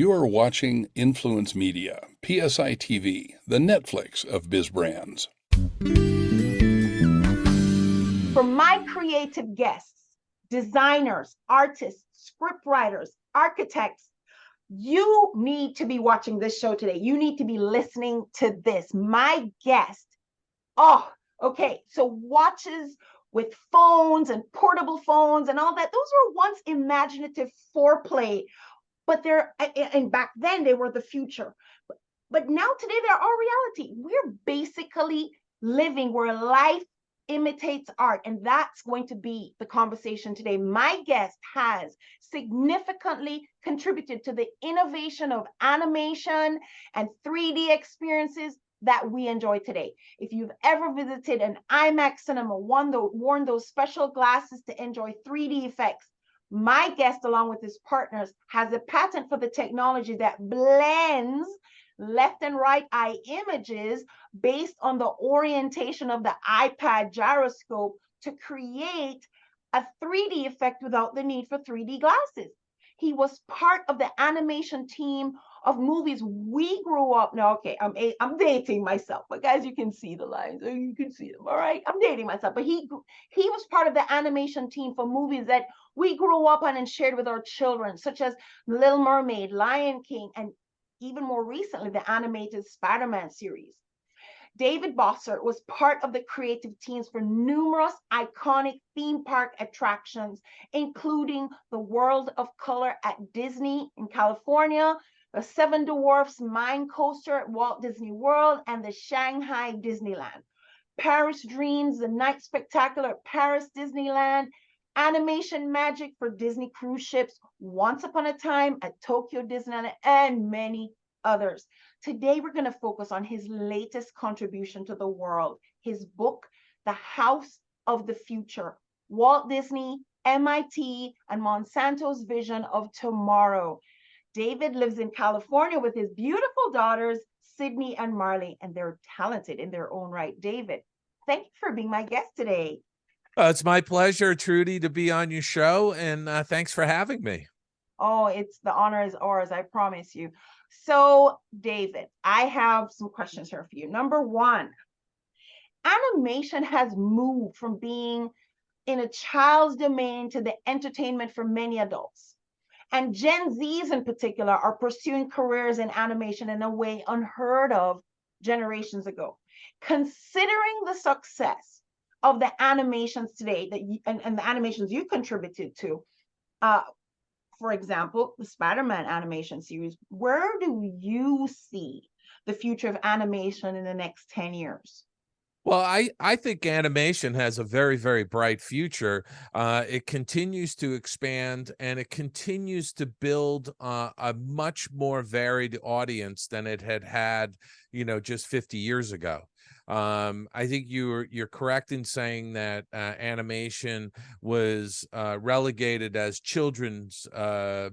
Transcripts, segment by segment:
You are watching Influence Media, PSI TV, the Netflix of biz brands. For my creative guests, designers, artists, scriptwriters, architects, you need to be watching this show today. You need to be listening to this. My guest, okay, so watches with phones and portable phones and all that, those were once imaginative foreplay, but and back then they were the future. But now today they're our reality. We're basically living where life imitates art, and that's going to be the conversation today. My guest has significantly contributed to the innovation of animation and 3D experiences that we enjoy today. If you've ever visited an IMAX cinema, worn those special glasses to enjoy 3D effects, my guest, along with his partners, has a patent for the technology that blends left and right eye images based on the orientation of the iPad gyroscope to create a 3D effect without the need for 3D glasses. He was part of the animation team of movies we grew up. Now, okay, I'm dating myself, but guys, you can see the lines. You can see them, all right? I'm dating myself, but he was part of the animation team for movies that we grew up on and shared with our children, such as Little Mermaid, Lion King, and even more recently, the animated Spider-Man series. David Bossert was part of the creative teams for numerous iconic theme park attractions, including the World of Color at Disney in California, the Seven Dwarfs Mine Coaster at Walt Disney World, and the Shanghai Disneyland. Paris Dreams, the Night Spectacular at Paris Disneyland, Animation Magic for Disney cruise ships, Once Upon a Time at Tokyo Disneyland, and many others. Today, we're going to focus on his latest contribution to the world, his book, The House of the Future, Walt Disney, MIT, and Monsanto's Vision of Tomorrow. David lives in California with his beautiful daughters, Sydney and Marley, and they're talented in their own right. David, thank you for being my guest today. It's my pleasure, Trudy, to be on your show, and thanks for having me. Oh, the honor is ours, I promise you. So, David, I have some questions here for you. Number one, animation has moved from being in a child's domain to the entertainment for many adults. And Gen Zs in particular are pursuing careers in animation in a way unheard of generations ago. Considering the success of the animations today and the animations you contributed to, for example, the Spider-Man animation series, where do you see the future of animation in the next 10 years? Well, I think animation has a very, very bright future. It continues to expand, and it continues to build a much more varied audience than it had, just 50 years ago. I think you're correct in saying that animation was relegated as children's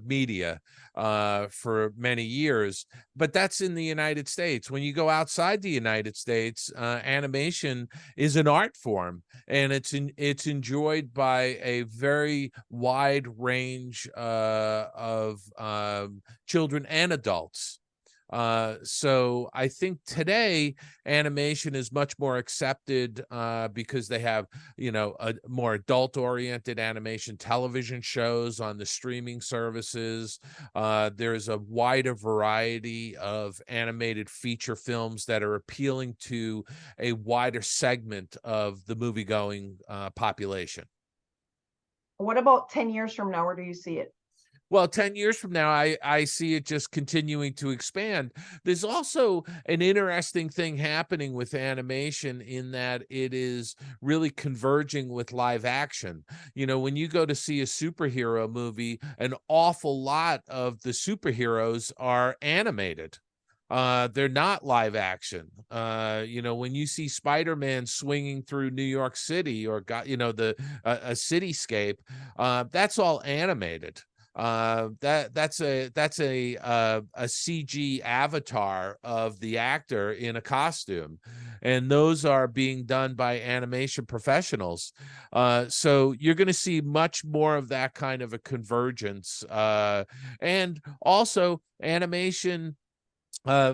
media for many years, but that's in the United States. When you go outside the United States, animation is an art form, and it's enjoyed by a very wide range of children and adults. So I think today animation is much more accepted because they have, a more adult-oriented animation television shows on the streaming services. There's a wider variety of animated feature films that are appealing to a wider segment of the movie-going population. What about 10 years from now? Where do you see it? Well, 10 years from now, I see it just continuing to expand. There's also an interesting thing happening with animation in that it is really converging with live action. When you go to see a superhero movie, an awful lot of the superheroes are animated. They're not live action. When you see Spider-Man swinging through New York City or a cityscape, that's all animated. That's a CG avatar of the actor in a costume, and those are being done by animation professionals. So you're going to see much more of that kind of a convergence, and also animation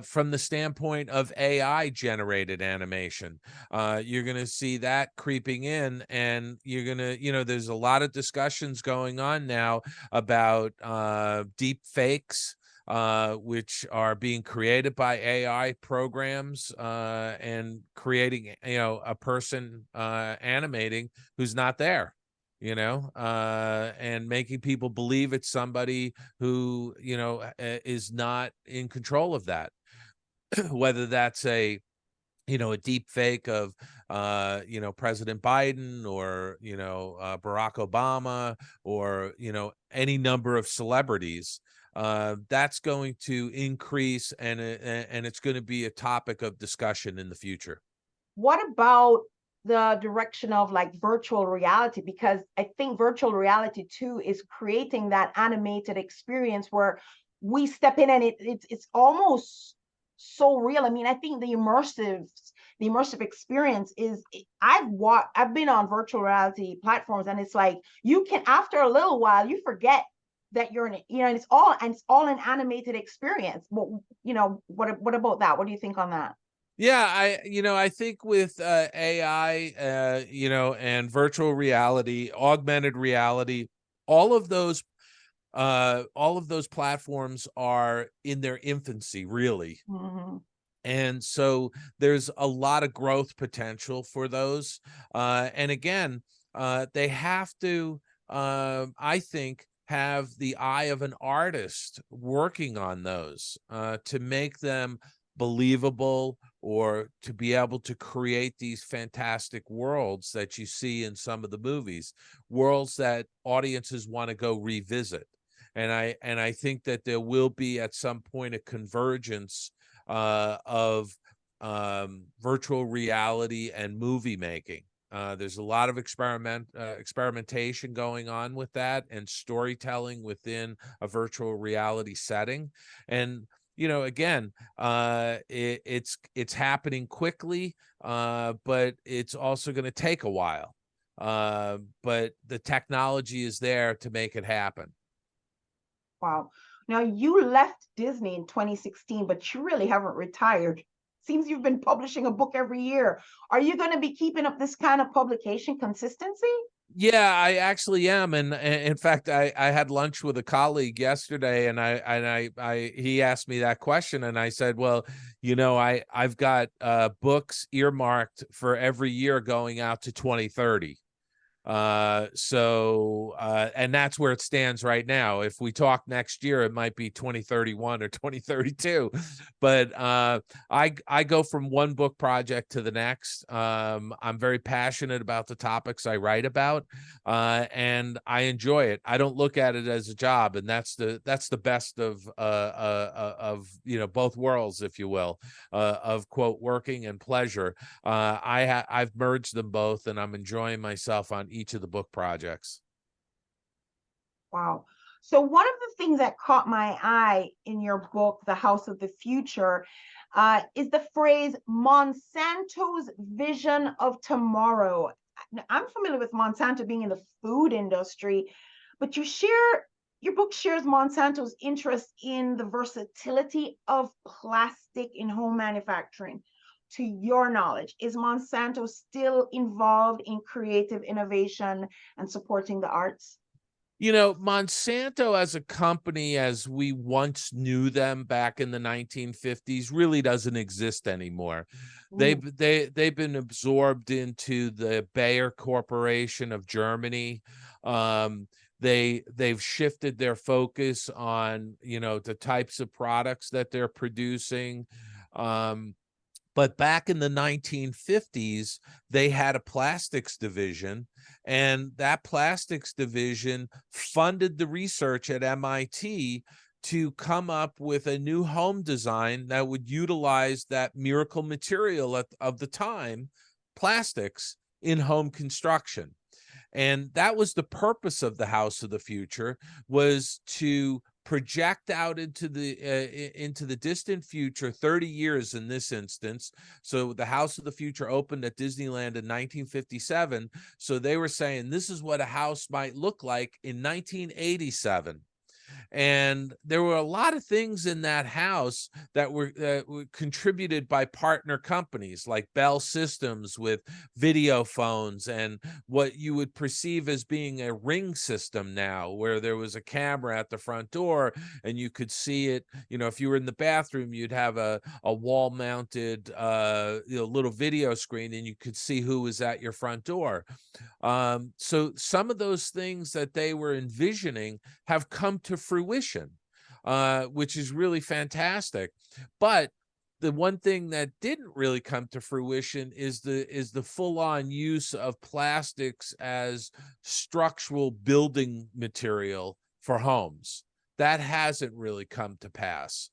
from the standpoint of AI generated animation. You're going to see that creeping in, and you're going to, there's a lot of discussions going on now about deep fakes, which are being created by AI programs, and creating, a person animating who's not there. And making people believe it's somebody who, is not in control of that. Whether that's a deep fake of, President Biden, or, Barack Obama, or, any number of celebrities, that's going to increase, and it's going to be a topic of discussion in the future. What about the direction of like virtual reality? Because I think virtual reality too is creating that animated experience where we step in and it's almost so real. I mean, I think the immersive experience is, I've been on virtual reality platforms, and it's like you can, after a little while, you forget that you're in it, and it's all an animated experience. But what about that? What do you think on that? Yeah, I think with AI, and virtual reality, augmented reality, all of those platforms are in their infancy, really. Mm-hmm. And so there's a lot of growth potential for those. And again, they have to, I think, have the eye of an artist working on those, to make them believable, or to be able to create these fantastic worlds that you see in some of the movies, worlds that audiences want to go revisit. And I think that there will be at some point a convergence of virtual reality and movie making. There's a lot of experimentation going on with that, and storytelling within a virtual reality setting. And again, it's happening quickly, but it's also going to take a while. But the technology is there to make it happen. Wow. Now, you left Disney in 2016, but you really haven't retired. Seems you've been publishing a book every year. Are you going to be keeping up this kind of publication consistency? Yeah, I actually am, and in fact, I had lunch with a colleague yesterday, and he asked me that question, and I said, well, I've got books earmarked for every year going out to 2030. And that's where it stands right now. If we talk next year, it might be 2031 or 2032. But I go from one book project to the next. I'm very passionate about the topics I write about, and I enjoy it. I don't look at it as a job, and that's the best of both worlds, if you will, of quote working and pleasure. I've merged them both, and I'm enjoying myself on each of the book projects. Wow. So one of the things that caught my eye in your book, The House of the Future, is the phrase Monsanto's vision of tomorrow. I'm familiar with Monsanto being in the food industry, but your book shares Monsanto's interest in the versatility of plastic in home manufacturing. To your knowledge, is Monsanto still involved in creative innovation and supporting the arts? Monsanto as a company, as we once knew them back in the 1950s, really doesn't exist anymore. They've been absorbed into the Bayer Corporation of Germany. They've shifted their focus on, the types of products that they're producing. But back in the 1950s, they had a plastics division, and that plastics division funded the research at MIT to come up with a new home design that would utilize that miracle material of the time, plastics, in home construction. And that was the purpose of the house of the future, was to project out into the distant future, 30 years in this instance. So the House of the Future opened at Disneyland in 1957. So they were saying this is what a house might look like in 1987. And there were a lot of things in that house that were contributed by partner companies like Bell Systems with video phones, and what you would perceive as being a Ring system now, where there was a camera at the front door and you could see it. You know, if you were in the bathroom, you'd have a wall mounted little video screen, and you could see who was at your front door. So some of those things that they were envisioning have come to fruition, which is really fantastic. But the one thing that didn't really come to fruition is the full-on use of plastics as structural building material for homes. That hasn't really come to pass.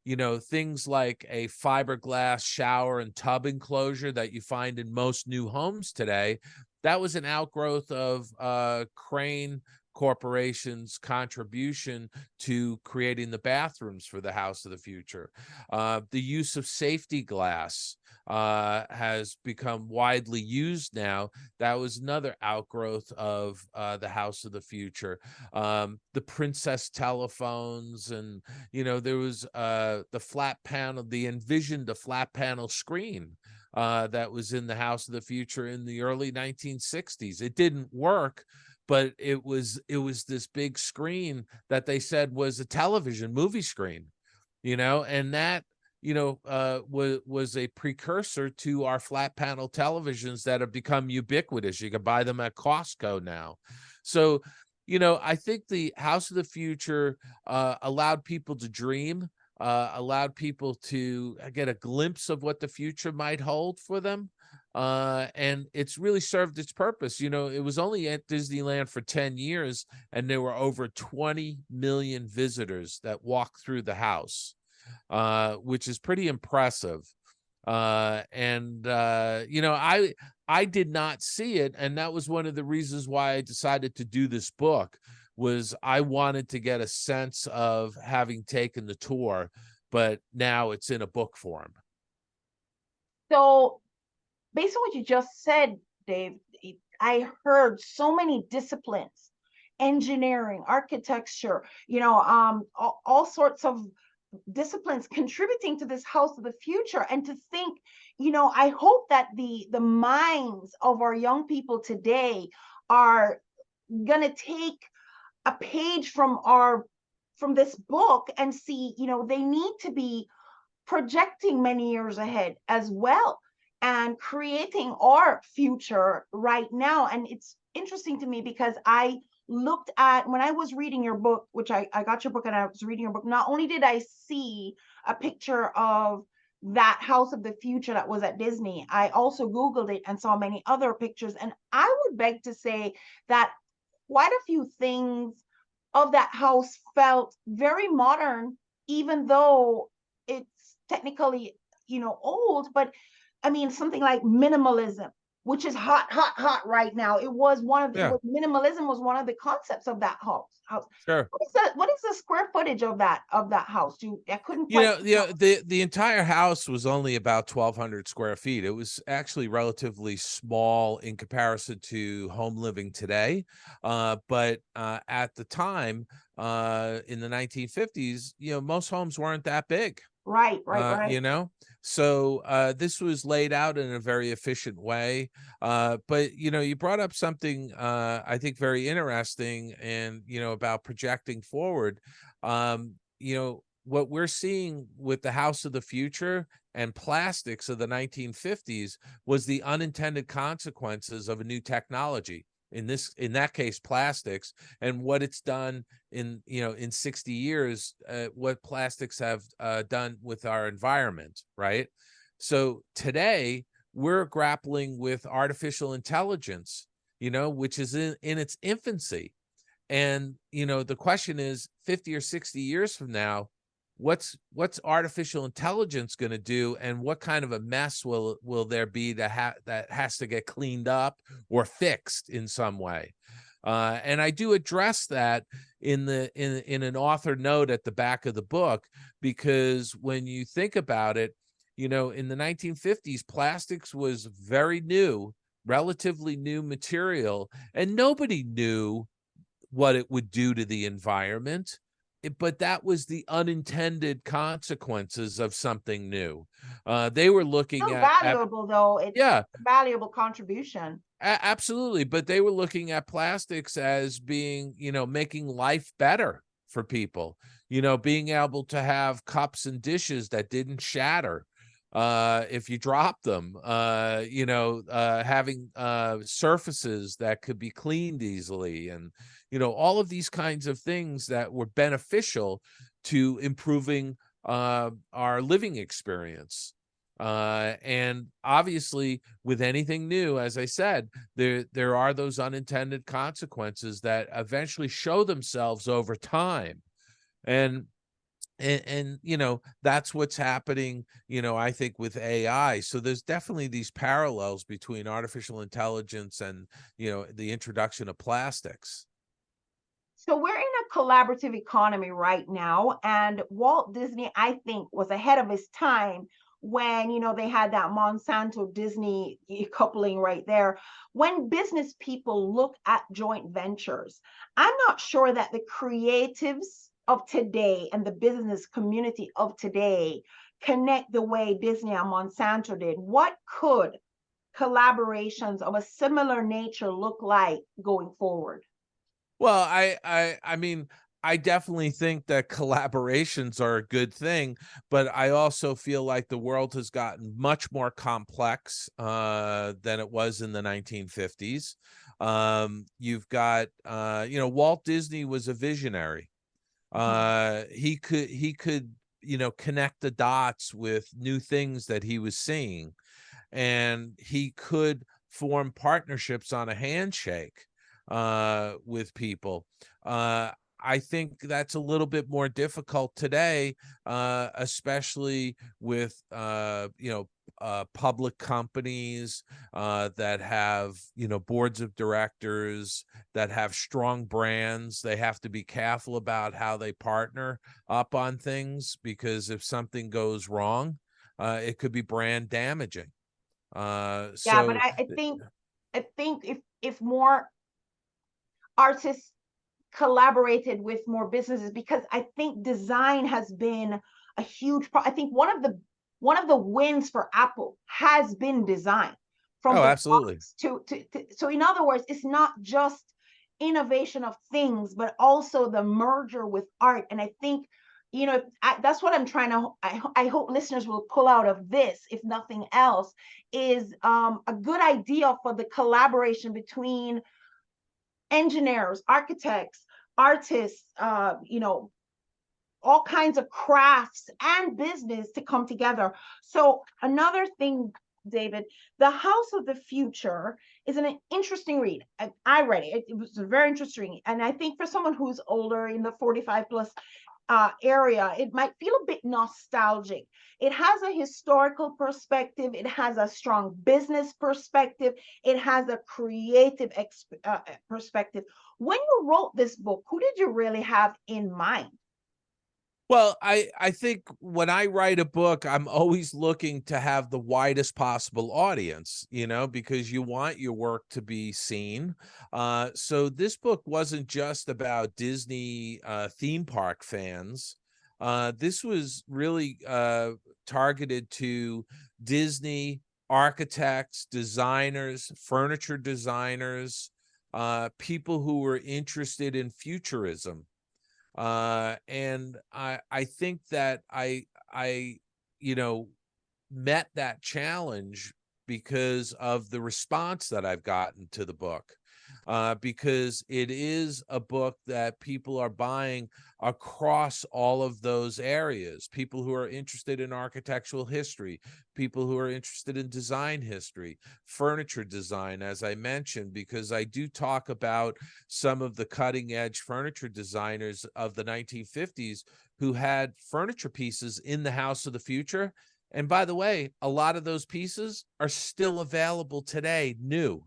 You know, things like a fiberglass shower and tub enclosure that you find in most new homes today, that was an outgrowth of Crane Corporation's contribution to creating the bathrooms for the House of the Future. The use of safety glass has become widely used now. That was another outgrowth of the House of the Future. The Princess telephones, and you know, there was the flat panel, the envisioned flat panel screen that was in the House of the Future in the early 1960s. It didn't work, but it was this big screen that they said was a television movie screen, you know, and that, you know, was a precursor to our flat panel televisions that have become ubiquitous. You can buy them at Costco now. So, you know, I think the House of the Future allowed people to dream, allowed people to get a glimpse of what the future might hold for them. And it's really served its purpose. You know, it was only at Disneyland for 10 years, and there were over 20 million visitors that walked through the house, which is pretty impressive. You know, I did not see it, and that was one of the reasons why I decided to do this book, was I wanted to get a sense of having taken the tour, but now it's in a book form. So based on what you just said, Dave, I heard so many disciplines: engineering, architecture, you know, all sorts of disciplines contributing to this House of the Future. And to think, you know, I hope that the minds of our young people today are gonna take a page from this book and see, you know, they need to be projecting many years ahead as well, and creating our future right now. And it's interesting to me because I looked at, when I was reading your book, which I got your book and I was reading your book, not only did I see a picture of that House of the Future that was at Disney, I also Googled it and saw many other pictures. And I would beg to say that quite a few things of that house felt very modern, even though it's technically, you know, old. But I mean, something like minimalism, which is hot right now. It was one of the, Yeah, minimalism was one of the concepts of that house. sure. What is the square footage of that house? I couldn't You quite. know, the entire house was only about 1,200 square feet. It was actually relatively small in comparison to home living today. But at the time, in the 1950s, you know, most homes weren't that big. Right. You know, so this was laid out in a very efficient way. But you know, you brought up something I think very interesting, and you know, about projecting forward. You know, what we're seeing with the House of the Future and plastics of the 1950s was the unintended consequences of a new technology. In that case, plastics, and what it's done in, you know, in 60 years, what plastics have done with our environment, right? So today we're grappling with artificial intelligence, you know, which is in its infancy. And, you know, the question is, 50 or 60 years from now, what's artificial intelligence going to do, and what kind of a mess will there be that has to get cleaned up or fixed in some way. And I do address that in an author note at the back of the book, because when you think about it, you know, in the 1950s, plastics was very new, relatively new material, and nobody knew what it would do to the environment. But that was the unintended consequences of something new. They were looking Still at valuable though. It's yeah, a valuable contribution. absolutely. But they were looking at plastics as being, you know, making life better for people, you know, being able to have cups and dishes that didn't shatter if you drop them, you know, having surfaces that could be cleaned easily, and, you know, all of these kinds of things that were beneficial to improving our living experience. And obviously, with anything new, as I said, there are those unintended consequences that eventually show themselves over time. And you know, that's what's happening, you know, I think, with AI. So there's definitely these parallels between artificial intelligence and, you know, the introduction of plastics. So we're in a collaborative economy right now, and Walt Disney, I think, was ahead of his time when, you know, they had that Monsanto Disney coupling right there. When business people look at joint ventures, I'm not sure that the creatives of today and the business community of today connect the way Disney and Monsanto did. What could collaborations of a similar nature look like going forward? Well, I mean, I definitely think that collaborations are a good thing, but I also feel like the world has gotten much more complex than it was in the 1950s. You've got, you know, Walt Disney was a visionary. He could, you know, connect the dots with new things that he was seeing, and he could form partnerships on a handshake with people. Uh, I think that's a little bit more difficult today, especially with you know, public companies that have, you know, boards of directors that have strong brands. They have to be careful about how they partner up on things, because if something goes wrong, it could be brand damaging. Yeah, but So I think if more artists collaborated with more businesses, because I think design has been a huge I think one of the wins for Apple has been design, from oh, the absolutely. box to so in other words, it's not just innovation of things, but also the merger with art. And I think, you know, that's what I'm trying to, I hope listeners will pull out of this, if nothing else, is a good idea for the collaboration between engineers, architects, artists, you know, all kinds of crafts and business to come together. So another thing, David, The House of the Future is an interesting read. I read it. It was a very interesting. And I think for someone who's older, in the 45 plus area, it might feel a bit nostalgic. It has a historical perspective, it has a strong business perspective, it has a creative perspective. When you wrote this book, who did you really have in mind? Well, I think when I write a book, I'm always looking to have the widest possible audience, you know, because you want your work to be seen. So this book wasn't just about Disney theme park fans. This was really targeted to Disney architects, designers, furniture designers, people who were interested in futurism. And I think that I you know, met that challenge because of the response that I've gotten to the book. because it is a book that people are buying across all of those areas. People who are interested in architectural history, people who are interested in design history, furniture design, as I mentioned, because I do talk about some of the cutting edge furniture designers of the 1950s who had furniture pieces in the house of the future. And by the way, a lot of those pieces are still available today, new.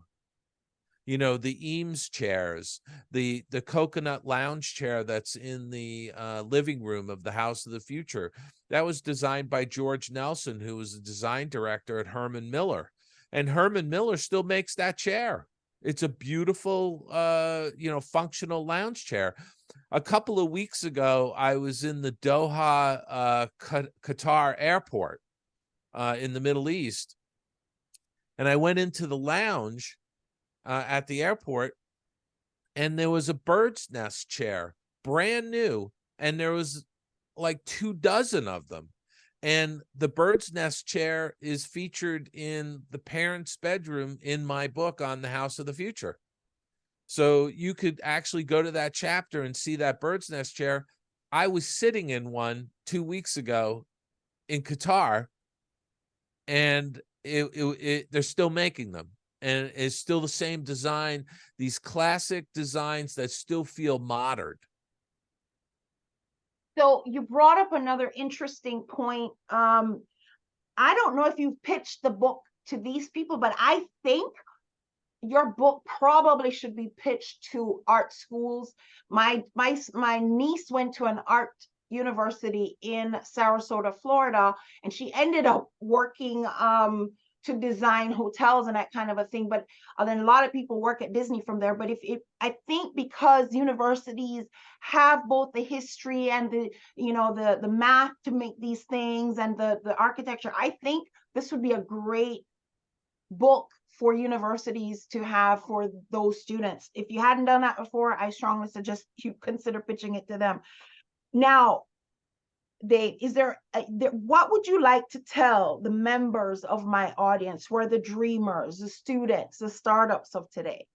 You know, the Eames chairs, the coconut lounge chair that's in the living room of the House of the Future. That was designed by George Nelson, who was a design director at Herman Miller. And Herman Miller still makes that chair. It's a beautiful, functional lounge chair. A couple of weeks ago, I was in the Doha, Qatar airport in the Middle East, and I went into the lounge at the airport, and there was a bird's nest chair, brand new, and there was like 24 of them. And the bird's nest chair is featured in the parents' bedroom in my book on the House of the Future. So you could actually go to that chapter and see that bird's nest chair. I was sitting in one 2 weeks ago in Qatar, and they're still making them. And it's still the same design, these classic designs that still feel modern. So you brought up another interesting point. I don't know if you've pitched the book to these people, but I think your book probably should be pitched to art schools. My niece went to an art university in Sarasota, Florida, and she ended up working to design hotels and that kind of a thing. But then a lot of people work at Disney from there. But if I think because universities have both the history and the math to make these things and the architecture, I think this would be a great book for universities to have for those students. If you hadn't done that before, I strongly suggest you consider pitching it to them. Now, Dave, what would you like to tell the members of my audience who are the dreamers, the students, the startups of today?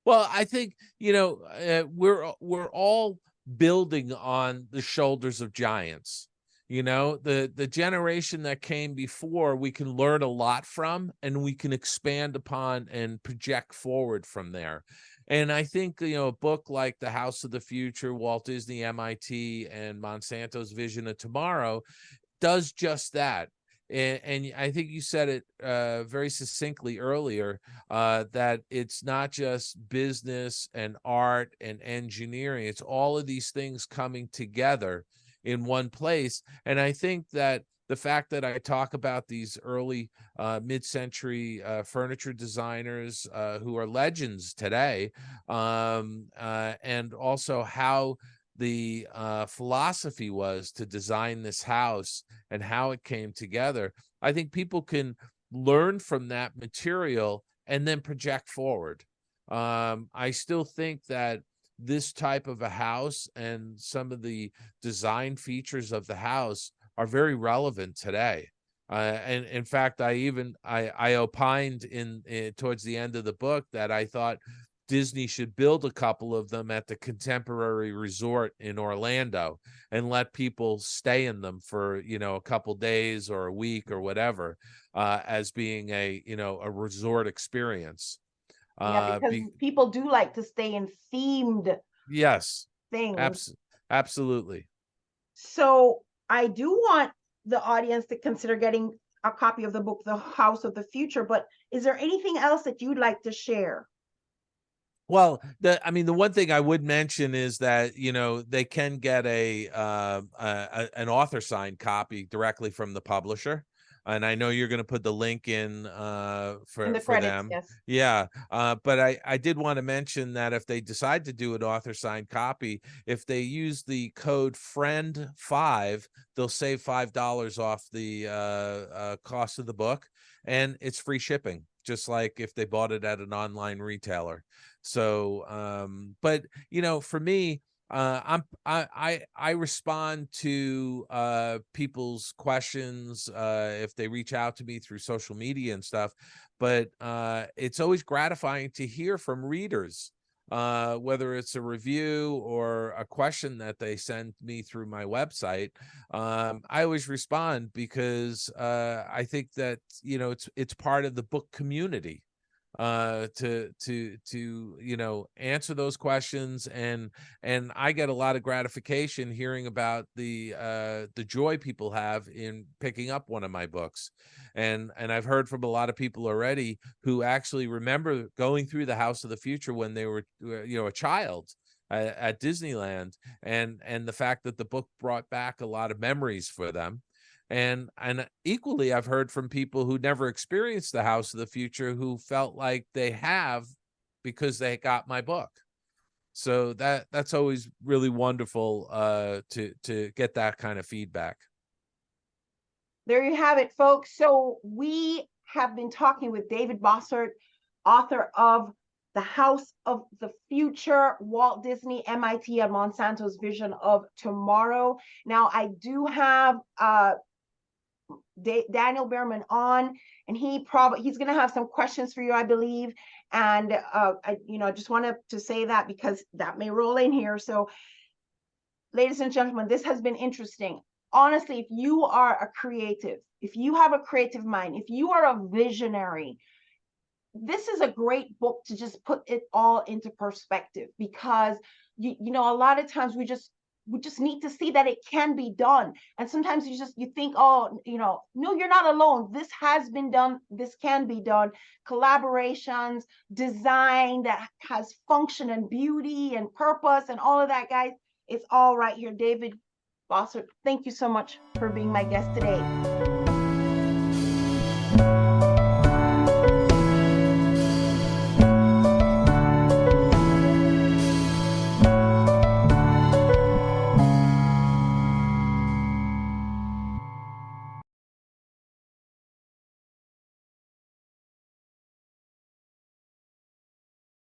Well, I think, we're all building on the shoulders of giants. The generation that came before, we can learn a lot from, and we can expand upon and project forward from there. And I think, a book like The House of the Future, Walt Disney, MIT, and Monsanto's Vision of Tomorrow does just that. And I think you said it very succinctly earlier, that it's not just business and art and engineering. It's all of these things coming together in one place. And I think that the fact that I talk about these early mid-century furniture designers who are legends today, and also how the philosophy was to design this house and how it came together, I think people can learn from that material and then project forward. I still think that this type of a house and some of the design features of the house are very relevant today. And in fact, I opined in towards the end of the book that I thought Disney should build a couple of them at the Contemporary Resort in Orlando and let people stay in them for, a couple days or a week or whatever, as being a resort experience. Yeah, because people do like to stay in themed Yes, things. absolutely. So I do want the audience to consider getting a copy of the book, The House of the Future. But is there anything else that you'd like to share? Well, the one thing I would mention is that, they can get an author signed copy directly from the publisher. And I know you're going to put the link in In the for credits, them. yes. Yeah. But I did want to mention that if they decide to do an author signed copy, if they use the code FRIEND5, they'll save $5 off the cost of the book, and it's free shipping, just like if they bought it at an online retailer. So, but, for me, I respond to people's questions if they reach out to me through social media and stuff, but it's always gratifying to hear from readers, whether it's a review or a question that they send me through my website. I always respond because I think that, you know, it's part of the book community to answer those questions, and I get a lot of gratification hearing about the joy people have in picking up one of my books. And I've heard from a lot of people already who actually remember going through the House of the Future when they were a child at Disneyland, and the fact that the book brought back a lot of memories for them. And equally, I've heard from people who never experienced the House of the Future who felt like they have because they got my book. So that's always really wonderful to get that kind of feedback. There you have it, folks. So we have been talking with David Bossert, author of The House of the Future, Walt Disney, MIT, and Monsanto's Vision of Tomorrow. Now, I do have Daniel Behrman on, and he's going to have some questions for you, I believe. And I just wanted to say that because that may roll in here. So, ladies and gentlemen, this has been interesting. Honestly, if you are a creative, if you have a creative mind, if you are a visionary, this is a great book to just put it all into perspective, because you know, a lot of times we just need to see that it can be done. And sometimes you think, oh, no, you're not alone. This has been done. This can be done. Collaborations, design that has function and beauty and purpose and all of that, guys. It's all right here. David Bossert, thank you so much for being my guest today.